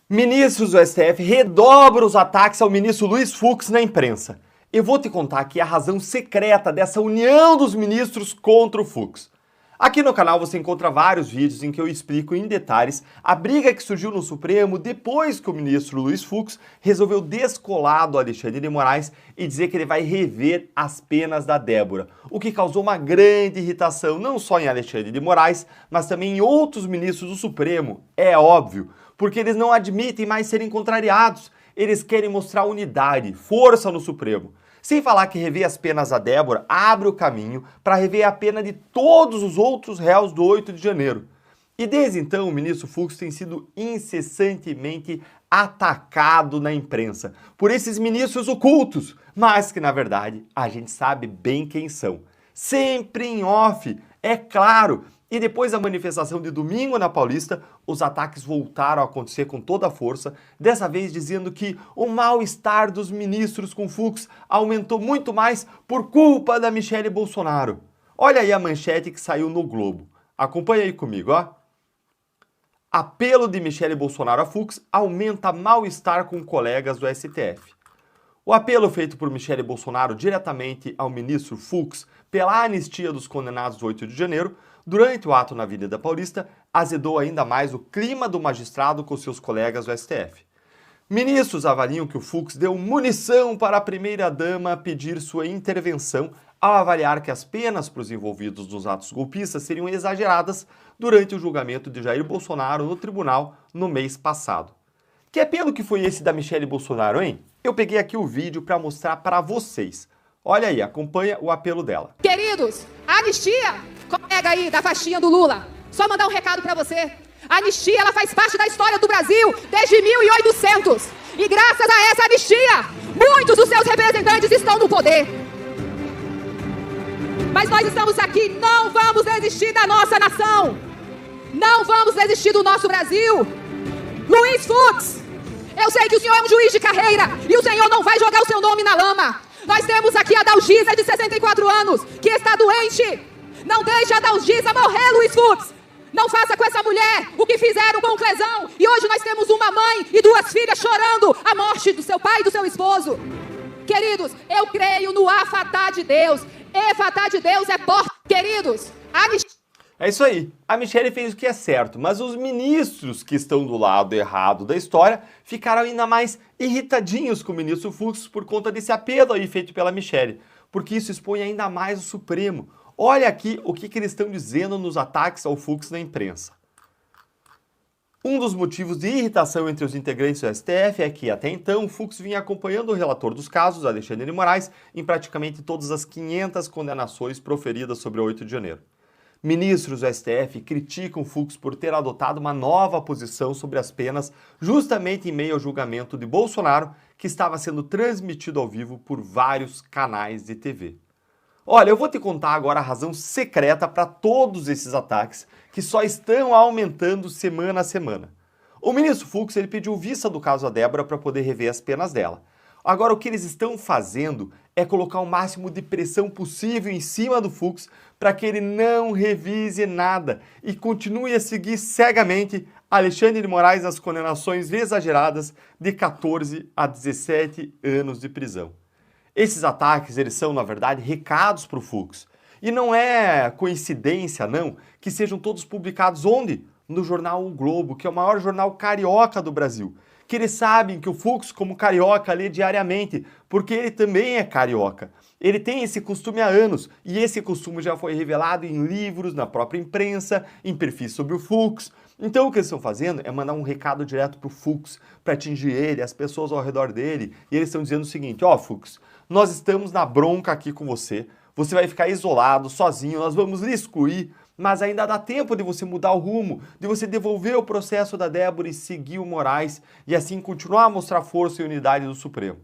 Ministros do STF redobram os ataques ao ministro Luiz Fux na imprensa. Eu vou te contar aqui a razão secreta dessa união dos ministros contra o Fux. Aqui no canal você encontra vários vídeos em que eu explico em detalhes a briga que surgiu no Supremo depois que o ministro Luiz Fux resolveu descolar do Alexandre de Moraes e dizer que ele vai rever as penas da Débora, o que causou uma grande irritação não só em Alexandre de Moraes, mas também em outros ministros do Supremo, é óbvio, porque eles não admitem mais serem contrariados, eles querem mostrar unidade, força no Supremo. Sem falar que rever as penas da Débora abre o caminho para rever a pena de todos os outros réus do 8 de janeiro. E desde então o ministro Fux tem sido incessantemente atacado na imprensa por esses ministros ocultos, mas que na verdade a gente sabe bem quem são. Sempre em off, é claro. E depois da manifestação de domingo na Paulista, os ataques voltaram a acontecer com toda a força, dessa vez dizendo que o mal-estar dos ministros com Fux aumentou muito mais por culpa da Michele Bolsonaro. Olha aí a manchete que saiu no Globo. Acompanha aí comigo, ó. Apelo de Michele Bolsonaro a Fux aumenta mal-estar com colegas do STF. O apelo feito por Michele Bolsonaro diretamente ao ministro Fux pela anistia dos condenados do 8 de janeiro, durante o ato na Avenida Paulista, azedou ainda mais o clima do magistrado com seus colegas do STF. Ministros avaliam que o Fux deu munição para a primeira-dama pedir sua intervenção ao avaliar que as penas para os envolvidos nos atos golpistas seriam exageradas durante o julgamento de Jair Bolsonaro no tribunal no mês passado. Que apelo que foi esse da Michele Bolsonaro, hein? Eu peguei aqui o vídeo para mostrar para vocês. Olha aí, acompanha o apelo dela. Queridos, a anistia, colega aí da faixinha do Lula, só mandar um recado para você. A anistia, ela faz parte da história do Brasil desde 1800. E graças a essa anistia, muitos dos seus representantes estão no poder. Mas nós estamos aqui, não vamos desistir da nossa nação. Não vamos desistir do nosso Brasil. Luiz Fux, eu sei que o senhor é um juiz de carreira e o senhor não vai jogar o seu nome na lama. Nós temos aqui a Dalgisa, de 64 anos, que está doente. Não deixe a Dalgisa morrer, Luiz Fux. Não faça com essa mulher o que fizeram com o Clezão. E hoje nós temos uma mãe e duas filhas chorando a morte do seu pai e do seu esposo. Queridos, eu creio no Afatá de Deus. Efatá de Deus é porta. Queridos, é isso aí. A Michele fez o que é certo, mas os ministros que estão do lado errado da história ficaram ainda mais irritadinhos com o ministro Fux por conta desse apelo aí feito pela Michele, porque isso expõe ainda mais o Supremo. Olha aqui o que eles estão dizendo nos ataques ao Fux na imprensa. Um dos motivos de irritação entre os integrantes do STF é que, até então, o Fux vinha acompanhando o relator dos casos, Alexandre de Moraes, em praticamente todas as 500 condenações proferidas sobre o 8 de janeiro. Ministros do STF criticam Fux por ter adotado uma nova posição sobre as penas justamente em meio ao julgamento de Bolsonaro, que estava sendo transmitido ao vivo por vários canais de TV. Olha, eu vou te contar agora a razão secreta para todos esses ataques, que só estão aumentando semana a semana. O ministro Fux ele pediu vista do caso da Débora para poder rever as penas dela. Agora, o que eles estão fazendo é colocar o máximo de pressão possível em cima do Fux para que ele não revise nada e continue a seguir cegamente Alexandre de Moraes nas condenações exageradas de 14 a 17 anos de prisão. Esses ataques, eles são, na verdade, recados para o Fux. E não é coincidência, não, que sejam todos publicados onde? No jornal O Globo, que é o maior jornal carioca do Brasil. Que eles sabem que o Fux, como carioca, lê diariamente, porque ele também é carioca. Ele tem esse costume há anos, e esse costume já foi revelado em livros, na própria imprensa, em perfis sobre o Fux. Então o que eles estão fazendo é mandar um recado direto para o Fux, para atingir ele, as pessoas ao redor dele, e eles estão dizendo o seguinte: ó, Fux, nós estamos na bronca aqui com você, você vai ficar isolado, sozinho, nós vamos lhe excluir, mas ainda dá tempo de você mudar o rumo, de você devolver o processo da Débora e seguir o Moraes, e assim continuar a mostrar força e unidade do Supremo.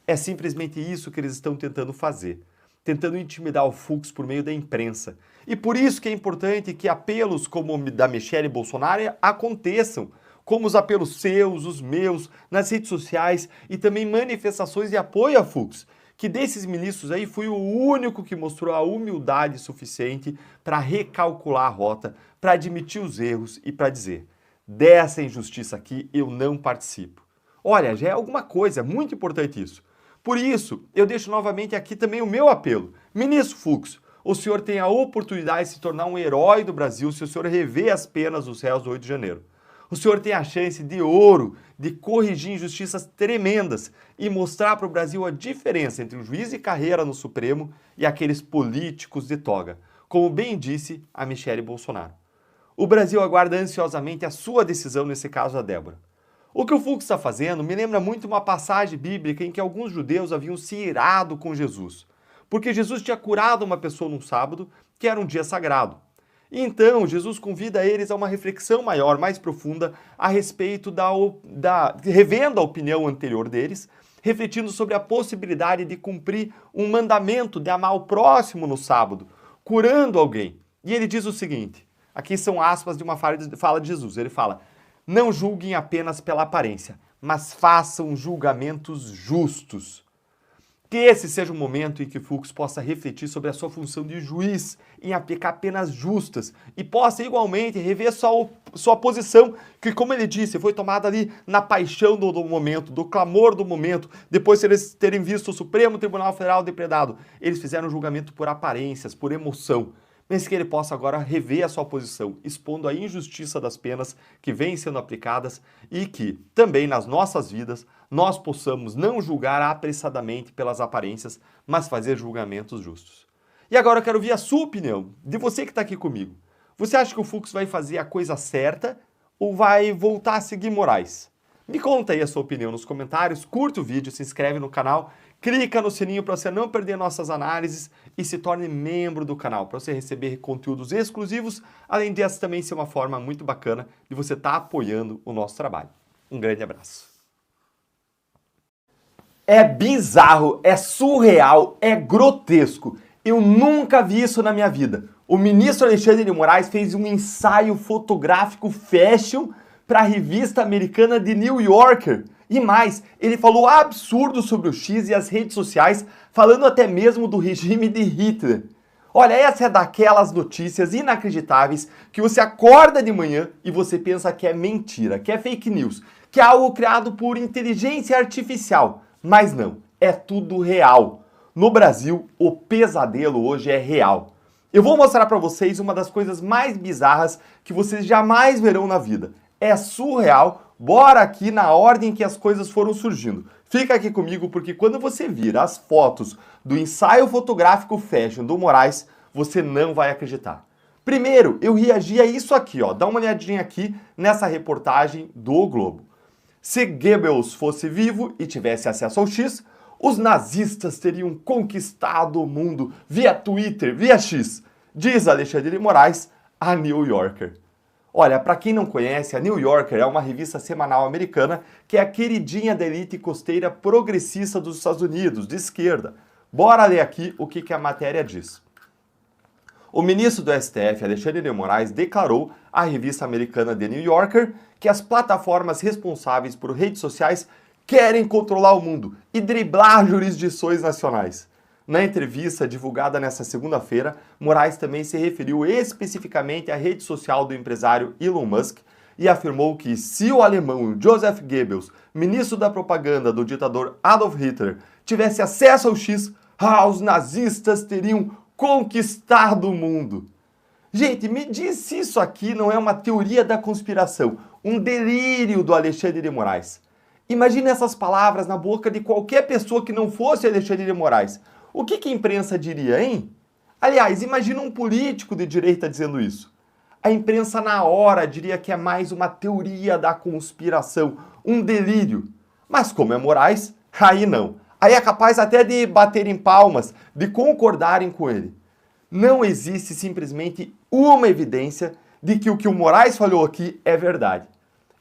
É simplesmente isso que eles estão tentando fazer, tentando intimidar o Fux por meio da imprensa. E por isso que é importante que apelos como o da Michele Bolsonaro aconteçam, como os apelos seus, os meus, nas redes sociais e também manifestações de apoio a Fux, que desses ministros aí fui o único que mostrou a humildade suficiente para recalcular a rota, para admitir os erros e para dizer: dessa injustiça aqui eu não participo. Olha, já é alguma coisa, é muito importante isso. Por isso, eu deixo novamente aqui também o meu apelo. Ministro Fux, o senhor tem a oportunidade de se tornar um herói do Brasil se o senhor rever as penas dos réus do 8 de janeiro. O senhor tem a chance de ouro de corrigir injustiças tremendas e mostrar para o Brasil a diferença entre um juiz de carreira no Supremo e aqueles políticos de toga, como bem disse a Michele Bolsonaro. O Brasil aguarda ansiosamente a sua decisão nesse caso da Débora. O que o Fux está fazendo me lembra muito uma passagem bíblica em que alguns judeus haviam se irado com Jesus, porque Jesus tinha curado uma pessoa num sábado, que era um dia sagrado. E então, Jesus convida eles a uma reflexão maior, mais profunda, a respeito revendo a opinião anterior deles, refletindo sobre a possibilidade de cumprir um mandamento de amar o próximo no sábado, curando alguém. E ele diz o seguinte, aqui são aspas de uma fala de Jesus, ele fala: não julguem apenas pela aparência, mas façam julgamentos justos. Que esse seja o momento em que Fux possa refletir sobre a sua função de juiz, em aplicar penas justas e possa igualmente rever sua posição, que, como ele disse, foi tomada ali na paixão do momento, do clamor do momento, depois de eles terem visto o Supremo Tribunal Federal depredado. Eles fizeram um julgamento por aparências, por emoção, mas que ele possa agora rever a sua posição, expondo a injustiça das penas que vêm sendo aplicadas e que, também nas nossas vidas, nós possamos não julgar apressadamente pelas aparências, mas fazer julgamentos justos. E agora eu quero ouvir a sua opinião, de você que está aqui comigo. Você acha que o Fux vai fazer a coisa certa ou vai voltar a seguir Moraes? Me conta aí a sua opinião nos comentários, curta o vídeo, se inscreve no canal, clica no sininho para você não perder nossas análises e se torne membro do canal para você receber conteúdos exclusivos, além dessa também ser uma forma muito bacana de você estar apoiando o nosso trabalho. Um grande abraço. É bizarro, é surreal, é grotesco. Eu nunca vi isso na minha vida. O ministro Alexandre de Moraes fez um ensaio fotográfico fashion para a revista americana The New Yorker. E mais, ele falou absurdo sobre o X e as redes sociais, falando até mesmo do regime de Hitler. Olha, essa é daquelas notícias inacreditáveis que você acorda de manhã e você pensa que é mentira, que é fake news, que é algo criado por inteligência artificial. Mas não, é tudo real. No Brasil, o pesadelo hoje é real. Eu vou mostrar para vocês uma das coisas mais bizarras que vocês jamais verão na vida. É surreal, bora aqui na ordem que as coisas foram surgindo. Fica aqui comigo porque quando você vir as fotos do ensaio fotográfico fashion do Moraes, você não vai acreditar. Primeiro, eu reagi a isso aqui, ó. Dá uma olhadinha aqui nessa reportagem do O Globo. Se Goebbels fosse vivo e tivesse acesso ao X, os nazistas teriam conquistado o mundo via Twitter, via X, diz Alexandre de Moraes, a New Yorker. Olha, para quem não conhece, a New Yorker é uma revista semanal americana que é a queridinha da elite costeira progressista dos Estados Unidos, de esquerda. Bora ler aqui o que a matéria diz. O ministro do STF, Alexandre de Moraes, declarou à revista americana The New Yorker que as plataformas responsáveis por redes sociais querem controlar o mundo e driblar jurisdições nacionais. Na entrevista divulgada nesta segunda-feira, Moraes também se referiu especificamente à rede social do empresário Elon Musk e afirmou que se o alemão Joseph Goebbels, ministro da propaganda do ditador Adolf Hitler, tivesse acesso ao X, os nazistas teriam conquistado o mundo. Gente, me diz se isso aqui não é uma teoria da conspiração, um delírio do Alexandre de Moraes. Imagine essas palavras na boca de qualquer pessoa que não fosse Alexandre de Moraes. O que a imprensa diria, hein? Aliás, imagina um político de direita dizendo isso. A imprensa na hora diria que é mais uma teoria da conspiração, um delírio. Mas como é Moraes, aí não. Aí é capaz até de baterem palmas, de concordarem com ele. Não existe simplesmente uma evidência de que o que o Moraes falou aqui é verdade.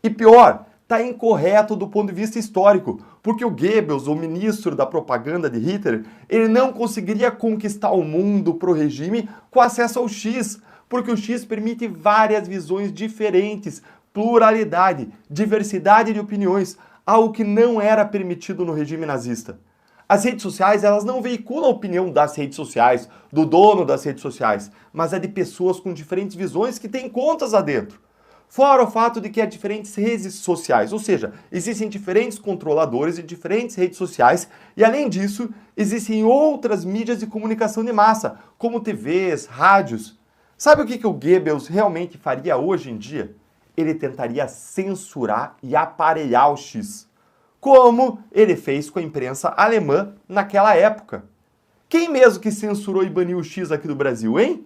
E pior, está incorreto do ponto de vista histórico, porque o Goebbels, o ministro da propaganda de Hitler, ele não conseguiria conquistar o mundo pro regime com acesso ao X, porque o X permite várias visões diferentes, pluralidade, diversidade de opiniões, algo que não era permitido no regime nazista. As redes sociais, elas não veiculam a opinião das redes sociais, do dono das redes sociais, mas é de pessoas com diferentes visões que têm contas lá dentro. Fora o fato de que há diferentes redes sociais, ou seja, existem diferentes controladores de diferentes redes sociais e, além disso, existem outras mídias de comunicação de massa, como TVs, rádios. Sabe o que o Goebbels realmente faria hoje em dia? Ele tentaria censurar e aparelhar o X, como ele fez com a imprensa alemã naquela época. Quem mesmo que censurou e baniu o X aqui do Brasil, hein?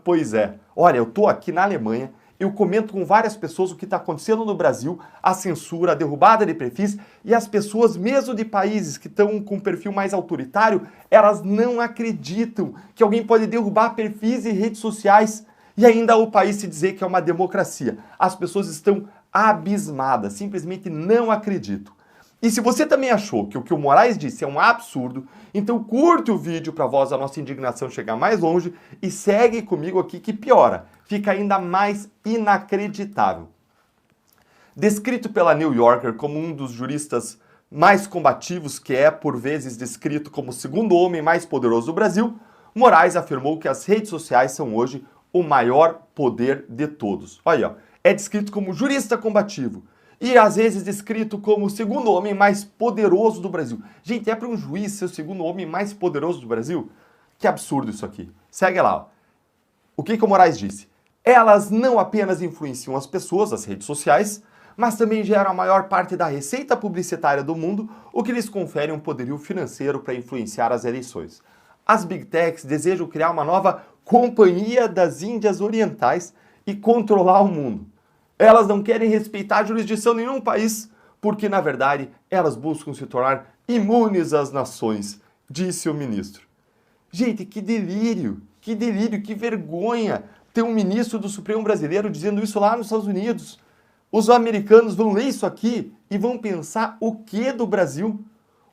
Pois é. Olha, eu tô aqui na Alemanha, eu comento com várias pessoas o que está acontecendo no Brasil, a censura, a derrubada de perfis, e as pessoas, mesmo de países que estão com um perfil mais autoritário, elas não acreditam que alguém pode derrubar perfis e redes sociais e ainda o país se dizer que é uma democracia. As pessoas estão abismadas, simplesmente não acreditam. E se você também achou que o Moraes disse é um absurdo, então curte o vídeo para a nossa indignação chegar mais longe e segue comigo aqui que piora, fica ainda mais inacreditável. Descrito pela New Yorker como um dos juristas mais combativos, que é por vezes descrito como o segundo homem mais poderoso do Brasil, Moraes afirmou que as redes sociais são hoje o maior poder de todos. Olha, ó, é descrito como jurista combativo. E às vezes descrito como o segundo homem mais poderoso do Brasil. Gente, é para um juiz ser o segundo homem mais poderoso do Brasil? Que absurdo isso aqui. Segue lá. Ó. O que o Moraes disse? Elas não apenas influenciam as pessoas, as redes sociais, mas também geram a maior parte da receita publicitária do mundo, o que lhes confere um poderio financeiro para influenciar as eleições. As Big Techs desejam criar uma nova Companhia das Índias Orientais e controlar o mundo. Elas não querem respeitar a jurisdição de nenhum país, porque, na verdade, elas buscam se tornar imunes às nações, disse o ministro. Gente, que delírio, que vergonha ter um ministro do Supremo brasileiro dizendo isso lá nos Estados Unidos. Os americanos vão ler isso aqui e vão pensar o que do Brasil?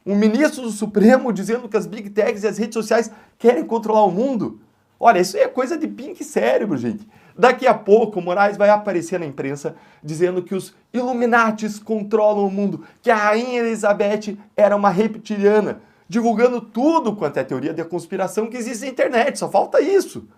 Um ministro do Supremo dizendo que as Big Techs e as redes sociais querem controlar o mundo? Olha, isso é coisa de pink cérebro, gente. Daqui a pouco, o Moraes vai aparecer na imprensa dizendo que os Illuminatis controlam o mundo, que a Rainha Elizabeth era uma reptiliana, divulgando tudo quanto é teoria da conspiração que existe na internet, só falta isso.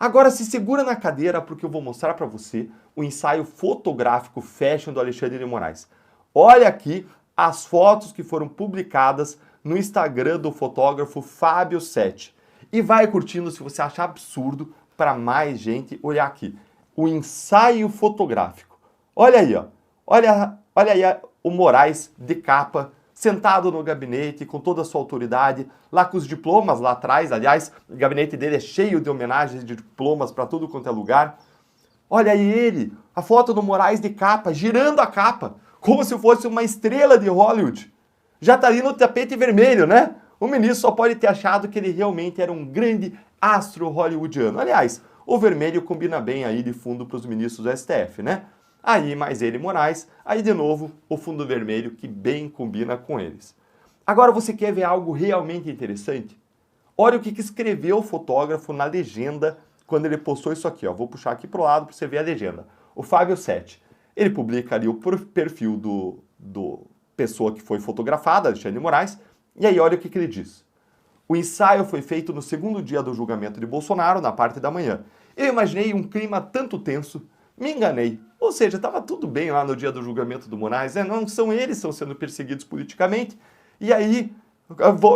Agora se segura na cadeira porque eu vou mostrar para você o ensaio fotográfico fashion do Alexandre de Moraes. Olha aqui as fotos que foram publicadas no Instagram do fotógrafo Fábio Sete. E vai curtindo se você achar absurdo, para mais gente olhar aqui. O ensaio fotográfico. Olha aí, ó. Olha aí o Moraes de capa, sentado no gabinete com toda a sua autoridade, lá com os diplomas lá atrás. Aliás, o gabinete dele é cheio de homenagens de diplomas para tudo quanto é lugar. Olha aí ele, a foto do Moraes de capa, girando a capa, como se fosse uma estrela de Hollywood. Já tá ali no tapete vermelho, né? O ministro só pode ter achado que ele realmente era um grande astro hollywoodiano. Aliás, o vermelho combina bem aí de fundo para os ministros do STF, né? Aí mais ele, Moraes, aí de novo o fundo vermelho que bem combina com eles. Agora você quer ver algo realmente interessante? Olha o que escreveu o fotógrafo na legenda quando ele postou isso aqui, ó. Vou puxar aqui pro lado para você ver a legenda. O Fábio Sete. Ele publica ali o perfil do pessoa que foi fotografada, Alexandre de Moraes, e aí olha o que ele diz. O ensaio foi feito no segundo dia do julgamento de Bolsonaro, na parte da manhã. Eu imaginei um clima tanto tenso, me enganei. Ou seja, estava tudo bem lá no dia do julgamento do Moraes, né? Não são eles que estão sendo perseguidos politicamente. E aí,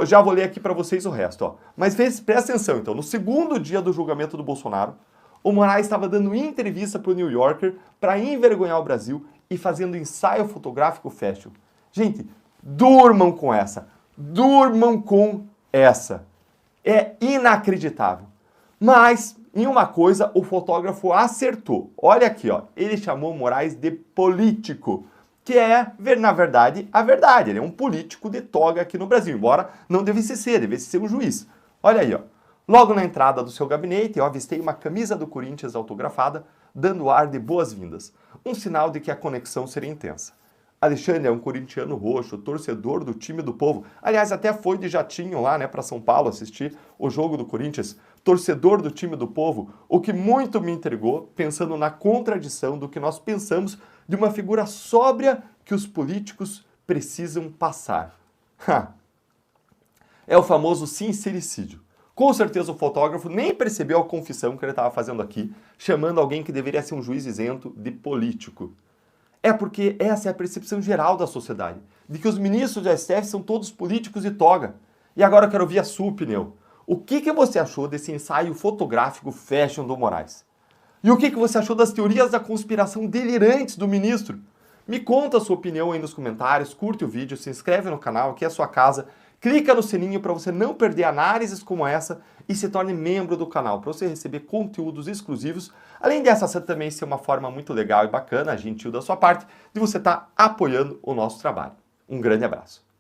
já vou ler aqui para vocês o resto. Ó. Mas presta atenção, então. No segundo dia do julgamento do Bolsonaro, o Moraes estava dando entrevista para o New Yorker para envergonhar o Brasil e fazendo ensaio fotográfico fashion. Gente, durmam com essa. Durmam com essa. É inacreditável. Mas, em uma coisa, o fotógrafo acertou. Olha aqui, ó. Ele chamou Moraes de político, que é, na verdade, a verdade. Ele é um político de toga aqui no Brasil, embora não devesse ser um juiz. Olha aí, ó. Logo na entrada do seu gabinete, eu avistei uma camisa do Corinthians autografada, dando ar de boas-vindas. Um sinal de que a conexão seria intensa. Alexandre é um corintiano roxo, torcedor do time do povo. Aliás, até foi de jatinho lá, né, para São Paulo assistir o jogo do Corinthians. Torcedor do time do povo, o que muito me intrigou, pensando na contradição do que nós pensamos de uma figura sóbria que os políticos precisam passar. É o famoso sincericídio. Com certeza o fotógrafo nem percebeu a confissão que ele estava fazendo aqui, chamando alguém que deveria ser um juiz isento de político. É porque essa é a percepção geral da sociedade, de que os ministros do STF são todos políticos de toga. E agora eu quero ouvir a sua opinião. O que você achou desse ensaio fotográfico fashion do Moraes? E o que você achou das teorias da conspiração delirantes do ministro? Me conta a sua opinião aí nos comentários, curte o vídeo, se inscreve no canal, aqui é a sua casa, clica no sininho para você não perder análises como essa e se torne membro do canal, para você receber conteúdos exclusivos, além dessa também ser uma forma muito legal e bacana, gentil da sua parte, de você estar apoiando o nosso trabalho. Um grande abraço.